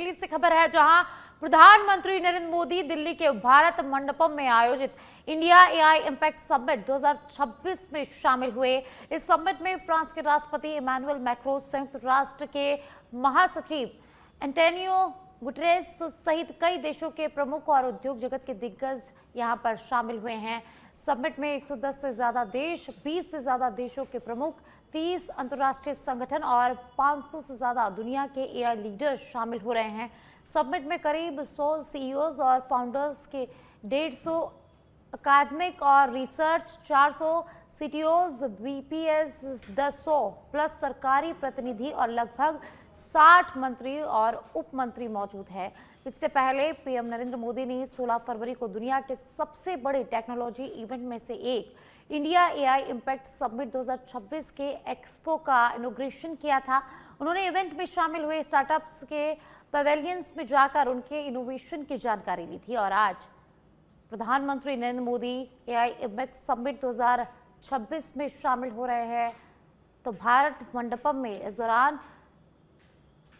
दिल्ली से खबर है, जहां प्रधानमंत्री नरेंद्र मोदी दिल्ली के भारत मंडपम में आयोजित इंडिया एआई इम्पैक्ट समिट 2026 में शामिल हुए। इस समिट में फ्रांस के राष्ट्रपति इमैनुअल मैक्रों, संयुक्त राष्ट्र के महासचिव एंटोनियो गुटेरेस सहित कई देशों के प्रमुख और उद्योग जगत के दिग्गज यहां पर शामिल हुए हैं। समिट में 110 से ज्यादा देश, 20 से ज्यादा देशों के प्रमुख, 30 अंतर्राष्ट्रीय संगठन और 500 से ज्यादा दुनिया के एआई लीडर्स शामिल हो रहे हैं। समिट में करीब 100 सीईओज और फाउंडर्स के 150 अकादमिक और रिसर्च, 400 सीटीओज, बीपीएस, 100 प्लस सरकारी प्रतिनिधि और लगभग 60 मंत्री और उप मंत्री मौजूद है। इससे पहले पीएम नरेंद्र मोदी ने 16 फरवरी को दुनिया के सबसे बड़े टेक्नोलॉजी इवेंट में से एक इंडिया एआई इम्पैक्ट समिट 2026 के एक्सपो का इनॉग्रेशन किया था। उन्होंने इवेंट में शामिल हुए स्टार्टअप्स के पवेलियंस में जाकर उनके इनोवेशन की जानकारी ली थी। और आज प्रधानमंत्री Narendra Modi AI impact summit 2026 में शामिल हो रहे हैं। तो भारत मंडपम में इस दौरान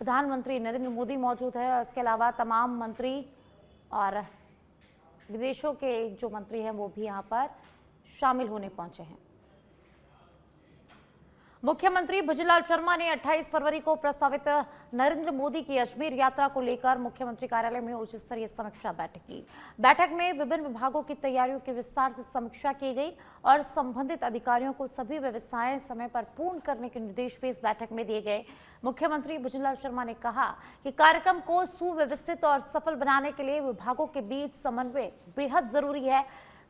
प्रधानमंत्री नरेंद्र मोदी मौजूद है और इसके अलावा तमाम मंत्री और विदेशों के जो मंत्री हैं वो भी यहाँ पर शामिल होने पहुंचे हैं। मुख्यमंत्री भुजनलाल शर्मा ने 28 फरवरी को प्रस्तावित नरेंद्र मोदी की अजमेर यात्रा को लेकर मुख्यमंत्री कार्यालय में उच्च स्तरीय समीक्षा बैठक की। बैठक में विभिन्न विभागों की तैयारियों की विस्तार से समीक्षा की गई और संबंधित अधिकारियों को सभी व्यवस्थाएं समय पर पूर्ण करने के निर्देश भी इस बैठक में दिए गए। मुख्यमंत्री भुजनलाल शर्मा ने कहा कि कार्यक्रम को सुव्यवस्थित और सफल बनाने के लिए विभागों के बीच समन्वय बेहद जरूरी है।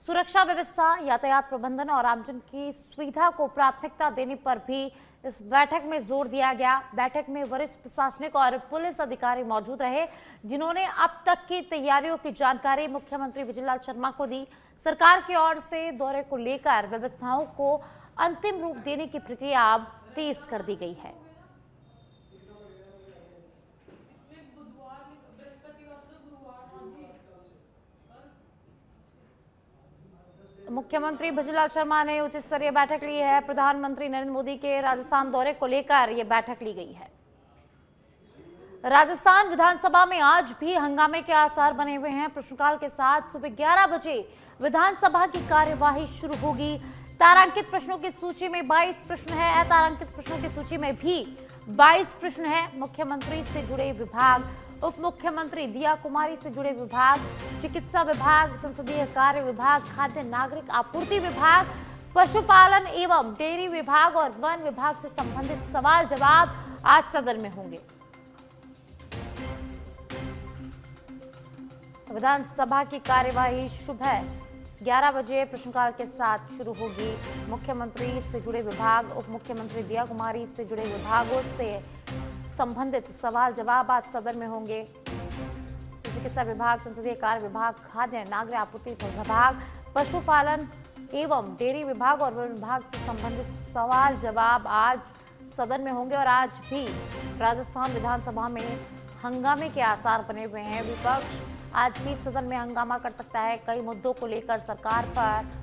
सुरक्षा व्यवस्था, यातायात प्रबंधन और आमजन की सुविधा को प्राथमिकता देने पर भी इस बैठक में जोर दिया गया। बैठक में वरिष्ठ प्रशासनिक और पुलिस अधिकारी मौजूद रहे, जिन्होंने अब तक की तैयारियों की जानकारी मुख्यमंत्री भुजनलाल शर्मा को दी। सरकार की ओर से दौरे को लेकर व्यवस्थाओं को अंतिम रूप देने की प्रक्रिया अब तेज कर दी गई है। मुख्यमंत्री भुजनलाल शर्मा ने उच्च स्तरीय बैठक ली है। प्रधानमंत्री नरेंद्र मोदी के राजस्थान दौरे को लेकर यह बैठक ली गई है। राजस्थान विधानसभा में आज भी हंगामे के आसार बने हुए हैं। प्रश्नकाल के साथ सुबह 11 बजे विधानसभा की कार्यवाही शुरू होगी। तारांकित प्रश्नों की सूची में 22 प्रश्न है। अतारांकित प्रश्नों की सूची में भी 22 प्रश्न है। मुख्यमंत्री से जुड़े विभाग, उप मुख्यमंत्री दिया कुमारी से जुड़े विभाग, चिकित्सा विभाग, संसदीय कार्य विभाग, खाद्य नागरिक आपूर्ति विभाग, पशुपालन एवं डेयरी विभाग और वन विभाग से संबंधित सवाल जवाब आज सदन में होंगे। विधानसभा की कार्यवाही सुबह 11 बजे प्रश्नकाल के साथ शुरू होगी। मुख्यमंत्री से जुड़े विभाग, उप मुख्यमंत्री दिया कुमारी से जुड़े विभागों से संबंधित सवाल जवाब आज सदन में होंगे। चिकित्सा विभाग, संसदीय कार्य विभाग, खाद्य नागरिक आपूर्ति विभाग, पशुपालन एवं डेयरी विभाग और वन विभाग से संबंधित सवाल जवाब आज सदन में होंगे। और आज भी राजस्थान विधानसभा में हंगामे के आसार बने हुए हैं। विपक्ष आज भी सदन में हंगामा कर सकता है, कई मुद्दों को लेकर सरकार पर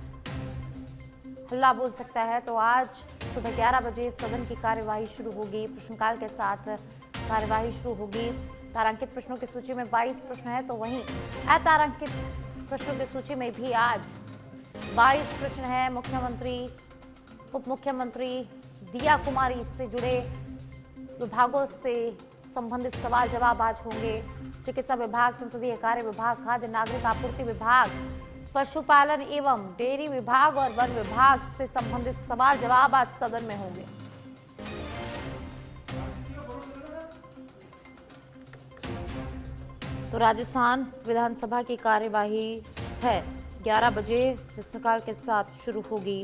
हल्ला बोल सकता है। तो आज सुबह 11 बजे सदन की कार्यवाही शुरू होगी। प्रश्नकाल के साथ कार्यवाही शुरू होगी। तारांकित प्रश्नों की सूची में 22 प्रश्न है, तो वहीं अतारांकित प्रश्नों की सूची में भी आज 22 प्रश्न है। मुख्यमंत्री, उप मुख्यमंत्री दिया कुमारी से जुड़े विभागों से संबंधित सवाल जवाब आज होंगे। चिकित्सा विभाग, संसदीय कार्य विभाग, खाद्य नागरिक आपूर्ति विभाग, पशुपालन एवं डेयरी विभाग और वन विभाग से संबंधित सवाल जवाब आज सदन में होंगे। तो राजस्थान विधानसभा की कार्यवाही है 11 बजे प्रश्नकाल के साथ शुरू होगी।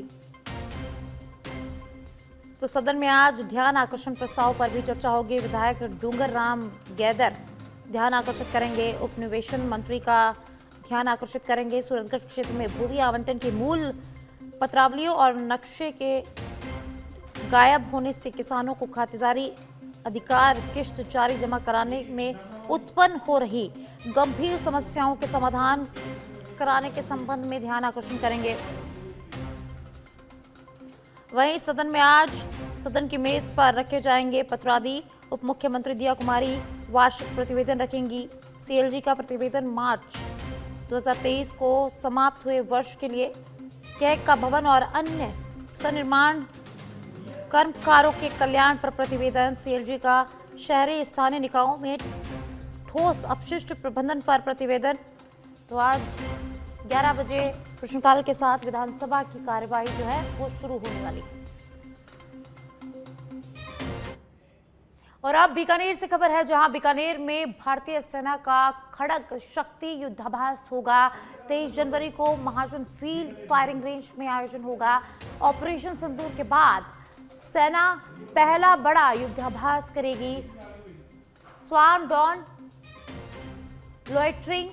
तो सदन में आज ध्यान आकर्षण प्रस्ताव पर भी चर्चा होगी। विधायक डूंगर राम गैदर ध्यान आकर्षित करेंगे। उपनिवेशन मंत्री का ध्यान आकर्षित करेंगे। सूरतगढ़ क्षेत्र में भूमि आवंटन की मूल पत्रावलियों और नक्शे के गायब होने से किसानों को खातेदारी अधिकार किश्त जारी जमा कराने में उत्पन्न हो रही गंभीर समस्याओं के समाधान कराने के संबंध में ध्यान आकर्षण करेंगे। वहीं सदन में आज सदन की मेज पर रखे जाएंगे पत्रादि। उप मुख्यमंत्री दिया कुमारी वार्षिक प्रतिवेदन रखेंगी। सीएलजी का प्रतिवेदन मार्च 2023 को समाप्त हुए वर्ष के लिए कैग का भवन और अन्य सनिर्माण कर्मकारों के कल्याण पर प्रतिवेदन। सीएलजी का शहरी स्थानीय निकायों में ठोस अपशिष्ट प्रबंधन पर प्रतिवेदन। तो आज 11 बजे प्रश्नकाल के साथ विधानसभा की कार्यवाही जो है वो शुरू होने वाली है। और अब बीकानेर से खबर है, जहां बीकानेर में भारतीय सेना का खड़ग शक्ति युद्धाभ्यास होगा। 23 जनवरी को महाजन फील्ड फायरिंग रेंज में आयोजन होगा। ऑपरेशन सिंदूर के बाद सेना पहला बड़ा युद्धाभ्यास करेगी। Swarm drone, loitering,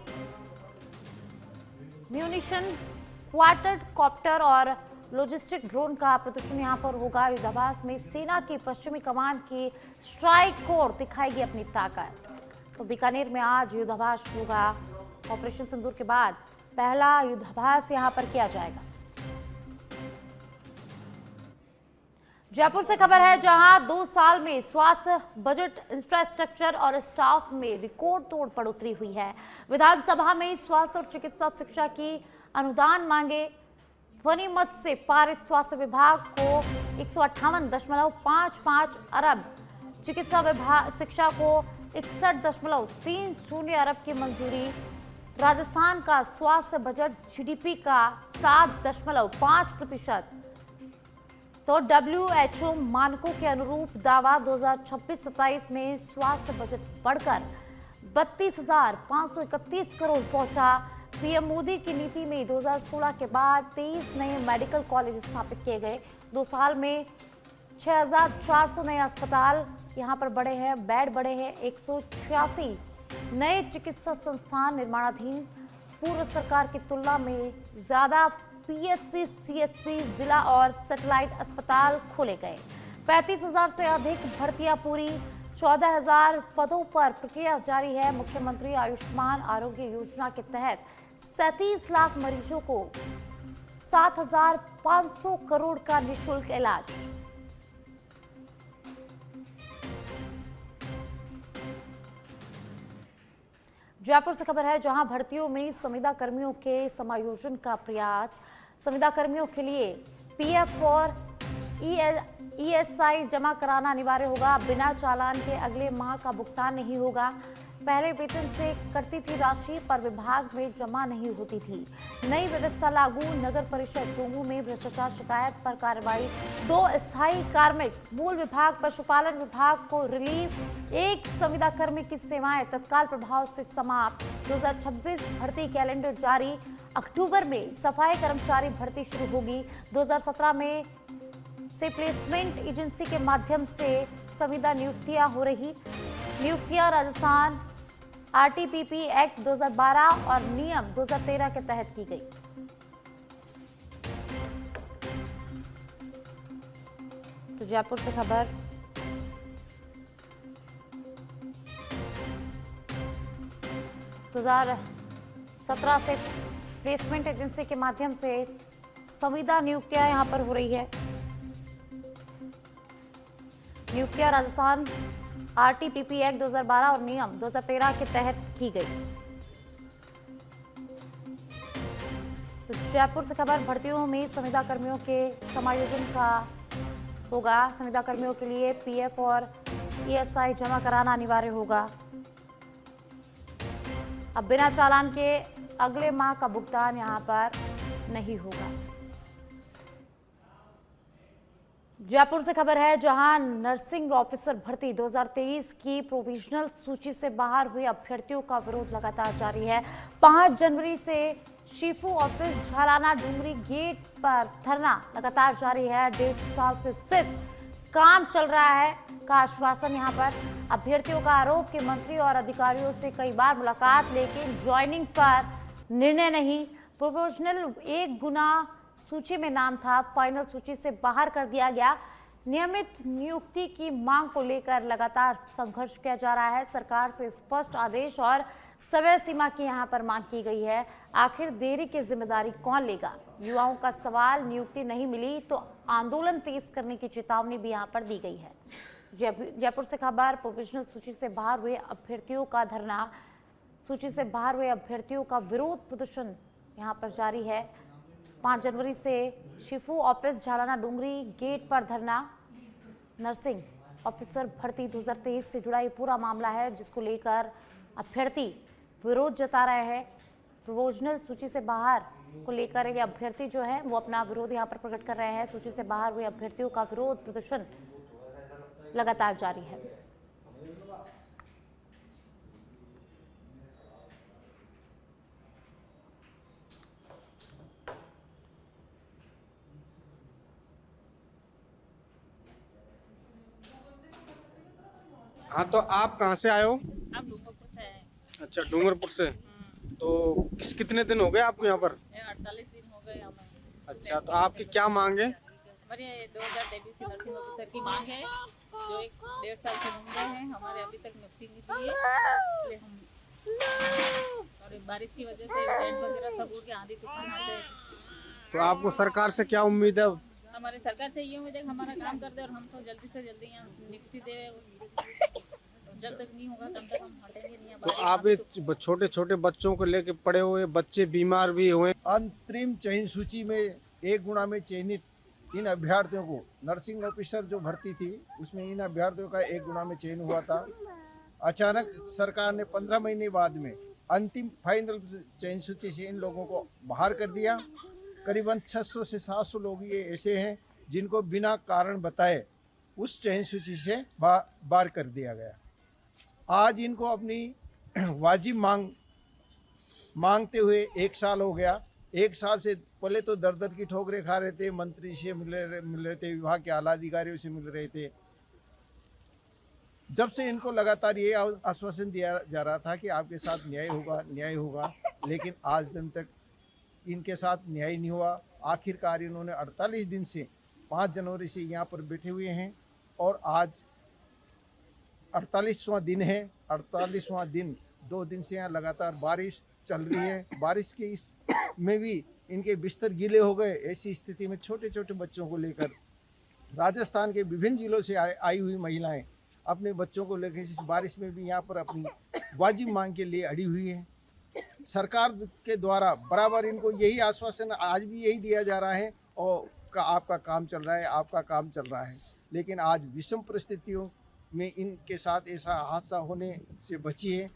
munition, quadcopter और लॉजिस्टिक ड्रोन का प्रदर्शन यहां पर होगा। युद्धाभ्यास में सेना की पश्चिमी कमान की स्ट्राइक कोर दिखाएगी अपनी ताकत। तो बीकानेर में आज युद्धाभ्यास होगा। ऑपरेशन सिंदूर के बाद पहला युद्धाभ्यास यहां पर किया जाएगा। जयपुर से खबर है, जहां 2 साल में स्वास्थ्य बजट, इंफ्रास्ट्रक्चर और स्टाफ में रिकॉर्ड तोड़ बढ़ोतरी हुई है। विधानसभा में स्वास्थ्य और चिकित्सा शिक्षा की अनुदान मांगे। ध्वनिमत से पारित स्वास्थ्य विभाग को 158.55 अरब, चिकित्सा विभाग शिक्षा को 61.30 अरब की मंजूरी। राजस्थान का स्वास्थ्य बजट जीडीपी का 7.5%। तो WHO मानकों के अनुरूप दावा 2026-27 में स्वास्थ्य बजट बढ़कर 32,531 करोड़ पहुंचा। पीएम मोदी की नीति में 2016 के बाद 23 नए मेडिकल कॉलेज स्थापित किए गए। 2 साल में 6,400 नए अस्पताल यहां पर बढ़े हैं, बेड बढ़े हैं। 186 नए चिकित्सा संस्थान निर्माणाधीन। पूर्व सरकार की तुलना में ज्यादा पीएचसी, सीएचसी, जिला और सैटेलाइट अस्पताल खोले गए। 35,000 से अधिक भर्तियां पूरी। 14,000 पदों पर प्रक्रिया जारी है। मुख्यमंत्री आयुष्मान आरोग्य योजना के तहत 37 लाख मरीजों को 7,500 करोड़ का निःशुल्क इलाज। जयपुर से खबर है, जहां भर्तियों में संविदा कर्मियों के समायोजन का प्रयास। संविदा कर्मियों के लिए पीएफ और ईएसआई जमा कराना अनिवार्य होगा। बिना चालान के अगले माह का भुगतान नहीं होगा। पहले वेतन से कटती थी राशि, पर विभाग में जमा नहीं होती थी। नई व्यवस्था लागू। नगर परिषद चोमू में भ्रष्टाचार शिकायत पर कार्रवाई। 2 स्थायी कार्मिक। मूल विभाग पशुपालन विभाग को रिलीव। 1 संविदा कर्मी की सेवाएं तत्काल प्रभाव से समाप्त। 2026 भर्ती कैलेंडर जारी। अक्टूबर में सफाई कर्मचारी भर्ती शुरू होगी। 2017 में से प्लेसमेंट एजेंसी के माध्यम से संविदा नियुक्तियां हो रही। नियुक्तियां राजस्थान आरटीपीपी एक्ट 2012 और नियम 2013 के तहत की गई। तो जयपुर से खबर। तो 2017 से प्लेसमेंट एजेंसी के माध्यम से संविदा नियुक्तियां यहां पर हो रही है। नियुक्तियां राजस्थान आरटीपीपी एक्ट 2012 और नियम 2013 के तहत की गई। तो जयपुर से खबर। भर्तियों में संविदा कर्मियों के समायोजन का होगा। संविदा कर्मियों के लिए पीएफ और ईएसआई जमा कराना अनिवार्य होगा। अब बिना चालान के अगले माह का भुगतान यहां पर नहीं होगा। जयपुर से खबर है, जहां नर्सिंग ऑफिसर भर्ती 2023 की प्रोविजनल सूची से बाहर हुए अभ्यर्थियों का विरोध लगातार जारी है। 5 जनवरी से Shifu office Jhalana Doongri gate पर धरना लगातार जारी है। 1.5 साल से सिर्फ काम चल रहा है का आश्वासन यहां पर। अभ्यर्थियों का आरोप कि मंत्री और अधिकारियों से कई बार मुलाकात, लेकिन ज्वाइनिंग पर निर्णय नहीं। प्रोविजनल 1 गुना सूची में नाम था, फाइनल सूची से बाहर कर दिया गया। नियमित नियुक्ति की मांग को लेकर लगातार संघर्ष किया जा रहा है। सरकार से स्पष्ट आदेश और समय सीमा की यहां पर मांग की गई है। आखिर देरी की जिम्मेदारी कौन लेगा? युवाओं का सवाल। नियुक्ति नहीं मिली तो आंदोलन तेज करने की चेतावनी भी यहां पर दी गई है। जयपुर से खबर, प्रोविजनल सूची से बाहर हुए अभ्यर्थियों का धरना, सूची से बाहर हुए अभ्यर्थियों का विरोध प्रदर्शन यहां पर जारी है। 5 जनवरी से शिफू ऑफिस झालाना डूंगरी गेट पर धरना। नर्सिंग ऑफिसर भर्ती 2023 से जुड़ा ये पूरा मामला है, जिसको लेकर अभ्यर्थी विरोध जता रहे हैं। प्रोविजनल सूची से बाहर को लेकर ये अभ्यर्थी जो है वो अपना विरोध यहाँ पर प्रकट कर रहे हैं। सूची से बाहर हुए अभ्यर्थियों का विरोध प्रदर्शन लगातार जारी है। हाँ, तो आप कहाँ से आए हो? आप डूंगरपुर से आए? अच्छा, डूंगरपुर से। तो कितने दिन हो गए आपको यहाँ पर? 48 दिन हो गए हमें। अच्छा, तो आपकी क्या मांग है? हमारे 2023 की नर्सिंग ऑफिसर की मांग है, जो 1-1.5 साल से घूम रहे हैं। हमारे अभी तक नियुक्ति नहीं हुई है, इसलिए हम और बारिश की वजह से टेंट वगैरह सब उड़ के आंधी तूफान आते हैं। तो आपको सरकार से क्या उम्मीद है? हमारे सरकार से ये उम्मीद है कि हमारा काम कर दे और हम सब जल्दी से जल्दी यहाँ नियुक्ति दे। जब तक नहीं होगा तब तक हम हटेंगे नहीं। तो आप ये छोटे छोटे बच्चों को लेके पड़े हुए, बच्चे बीमार भी हुए। अंतरिम चयन सूची में 1 गुणा में चयनित इन अभ्यर्थियों को, नर्सिंग ऑफिसर जो भर्ती थी उसमें इन अभ्यर्थियों का 1 गुणा में चयन हुआ था। अचानक सरकार ने 15 महीने बाद में अंतिम फाइनल चयन सूची से इन लोगों को बाहर कर दिया। करीबन 600 से 700 लोग ये ऐसे हैं जिनको बिना कारण बताए उस चयन सूची से बाहर कर दिया गया। आज इनको अपनी वाजिब मांगते हुए 1 साल हो गया। 1 साल से पहले तो दर दर की ठोकरें खा रहे थे, मंत्री से मिल रहे थे, विभाग के आला अधिकारियों से मिल रहे थे। जब से इनको लगातार ये आश्वासन दिया जा रहा था कि आपके साथ न्याय होगा, लेकिन आज दिन तक इनके साथ न्याय नहीं हुआ। आखिरकार इन्होंने 48 दिन से 5 जनवरी से यहाँ पर बैठे हुए हैं और आज 48वां दिन है। 48वां दिन 2 दिन से यहाँ लगातार बारिश चल रही है। बारिश के इस में भी इनके बिस्तर गीले हो गए। ऐसी स्थिति में छोटे छोटे बच्चों को लेकर राजस्थान के विभिन्न जिलों से आई हुई महिलाएं अपने बच्चों को लेकर इस बारिश में भी यहाँ पर अपनी वाजिब मांग के लिए अड़ी हुई है। सरकार के द्वारा बराबर इनको यही आश्वासन आज भी यही दिया जा रहा है और आपका काम चल रहा है, लेकिन आज विषम परिस्थितियों में इनके साथ ऐसा हादसा होने से बची है।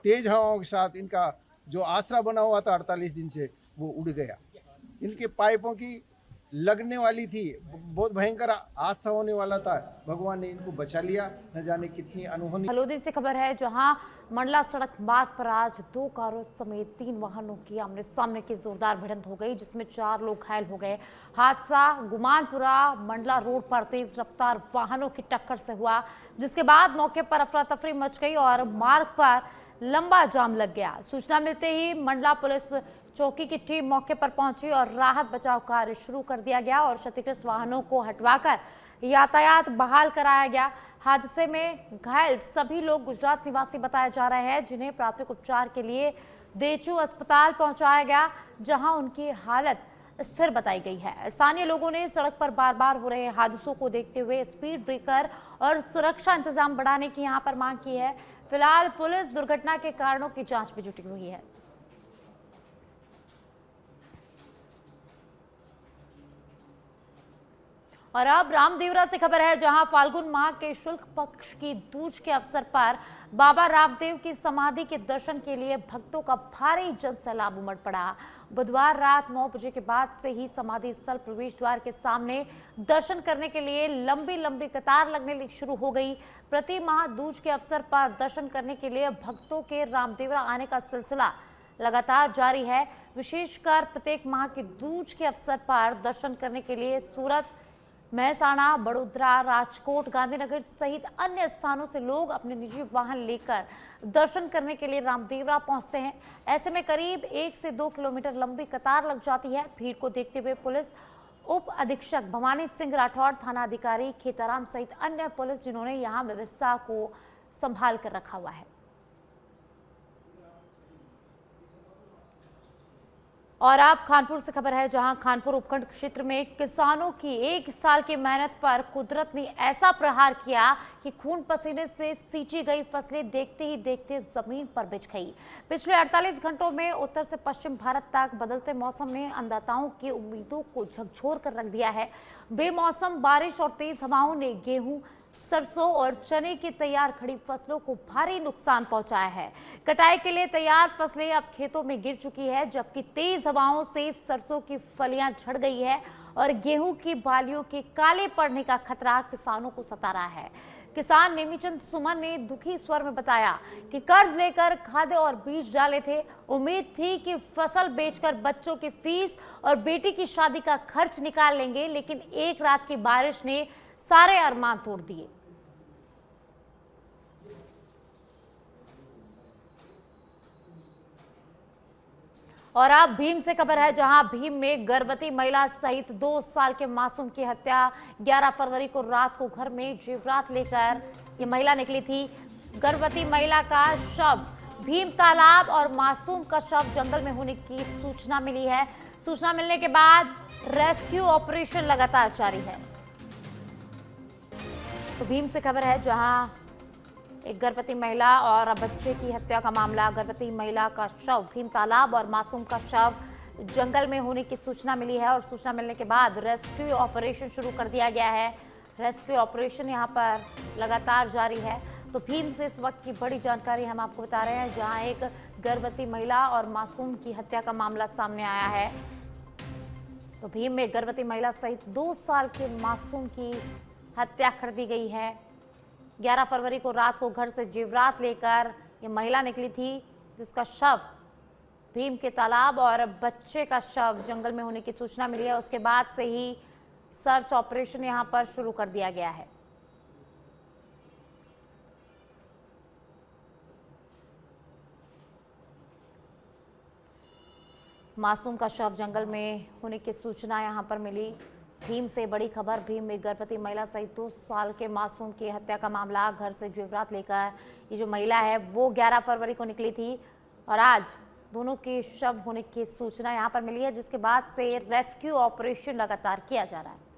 तेज हवाओं के साथ इनका जो आसरा बना हुआ था 48 दिन से वो उड़ गया। इनके पाइपों की लगने वाली थी, बहुत भयंकर हादसा होने वाला था, भगवान ने इनको बचा लिया। न जाने कितनी अनहोनी। हलोदी से खबर है, जहां मंडला सड़क मार्ग पर आज 2 कारों समेत 3 वाहनों की आमने सामने की जोरदार भिड़ंत हो गई, जिसमें 4 लोग घायल हो गए। हादसा गुमानपुरा मंडला रोड पर तेज रफ्तार वाहनों की टक्कर से हुआ, जिसके बाद मौके पर अफरा तफरी मच गई और मार्ग पर लंबा जाम लग गया। सूचना मिलते ही मंडला पुलिस चौकी की टीम मौके पर पहुंची और राहत बचाव कार्य शुरू कर दिया गया और क्षतिग्रस्त वाहनों को हटवाकर यातायात बहाल कराया गया। हादसे में घायल सभी लोग गुजरात निवासी बताए जा रहे हैं, जिन्हें प्राथमिक उपचार के लिए देचू अस्पताल पहुंचाया गया, जहां उनकी हालत स्थिर बताई गई है। स्थानीय लोगों ने सड़क पर बार बार हो रहे हादसों को देखते हुए स्पीड ब्रेकर और सुरक्षा इंतजाम बढ़ाने की यहां पर मांग की है। फिलहाल पुलिस दुर्घटना के कारणों की जांच में जुटी हुई है। और अब रामदेवरा से खबर है, जहां फाल्गुन माह के शुक्ल पक्ष की दूज के अवसर पर बाबा रामदेव की समाधि के दर्शन के लिए भक्तों का भारी जनसैलाब उमड़ पड़ा। बुधवार रात 9 बजे के बाद से ही समाधि स्थल प्रवेश द्वार के सामने दर्शन करने के लिए लंबी लंबी कतार लगने शुरू हो गई। प्रति माह दूज के अवसर पर दर्शन करने के लिए भक्तों के रामदेवरा आने का सिलसिला लगातार जारी है। विशेषकर प्रत्येक माह के दूज के अवसर पर दर्शन करने के लिए सूरत, महसाणा, बड़ोदरा, राजकोट, गांधीनगर सहित अन्य स्थानों से लोग अपने निजी वाहन लेकर दर्शन करने के लिए रामदेवरा पहुंचते हैं। ऐसे में करीब 1 से 2 किलोमीटर लंबी कतार लग जाती है। भीड़ को देखते हुए पुलिस उप अधीक्षक भवानी सिंह राठौड़, थाना अधिकारी खेताराम सहित अन्य पुलिस जिन्होंने यहां व्यवस्था को संभाल कर रखा हुआ है। और अब खानपुर से खबर है, जहां खानपुर उपखंड क्षेत्र में किसानों की 1 साल की मेहनत पर कुदरत ने ऐसा प्रहार किया कि खून पसीने से सींची गई फसलें देखते ही देखते जमीन पर बिछ गई। पिछले 48 घंटों में उत्तर से पश्चिम भारत तक बदलते मौसम ने अन्नदाताओं की उम्मीदों को झकझोर कर रख दिया है। बेमौसम बारिश और तेज हवाओं ने गेहूं, सरसों और चने की तैयार खड़ी फसलों को भारी नुकसान पहुंचाया है। कटाई के लिए तैयार फसलें अब खेतों में गिर चुकी है, जबकि तेज हवाओं से सरसों की फलियां झड़ गई है और गेहूं की बालियों के काले पड़ने का खतरा किसानों को सता रहा है। किसान नेमीचंद सुमन ने दुखी स्वर में बताया कि कर्ज लेकर खाद और बीज डाले थे। उम्मीद थी कि फसल बेचकर बच्चों की फीस और बेटी की शादी का खर्च निकाल लेंगे, लेकिन एक रात की बारिश ने सारे अरमान तोड़ दिए। और अब भीम से खबर है, जहां भीम में गर्भवती महिला सहित 2 साल के मासूम की हत्या। 11 फरवरी को रात को घर में जेवरात लेकर ये महिला निकली थी। गर्भवती महिला का शव भीम तालाब और मासूम का शव जंगल में होने की सूचना मिली है। सूचना मिलने के बाद रेस्क्यू ऑपरेशन लगातार जारी है। तो भीम से खबर है, जहां एक गर्भवती महिला और बच्चे की हत्या का मामला। गर्भवती महिला का शव भीम तालाब और मासूम का शव जंगल में होने की सूचना मिली है और सूचना मिलने के बाद रेस्क्यू ऑपरेशन शुरू कर दिया गया है। रेस्क्यू ऑपरेशन यहां पर लगातार जारी है। तो भीम से इस वक्त की बड़ी जानकारी हम आपको बता रहे हैं, जहां एक गर्भवती महिला और मासूम की हत्या का मामला सामने आया है। तो भीम में गर्भवती महिला सहित 2 साल के मासूम की हत्या कर दी गई है। 11 फरवरी को रात को घर से जेवरात लेकर ये महिला निकली थी, जिसका शव भीम के तालाब और बच्चे का शव जंगल में होने की सूचना मिली है। उसके बाद से ही सर्च ऑपरेशन यहां पर शुरू कर दिया गया है। मासूम का शव जंगल में होने की सूचना यहां पर मिली। भीम से बड़ी खबर, भीम में गर्भवती महिला सहित 2 साल के मासूम की हत्या का मामला। घर से जेवरात लेकर ये जो महिला है वो 11 फरवरी को निकली थी और आज दोनों के शव होने की सूचना यहां पर मिली है, जिसके बाद से रेस्क्यू ऑपरेशन लगातार किया जा रहा है।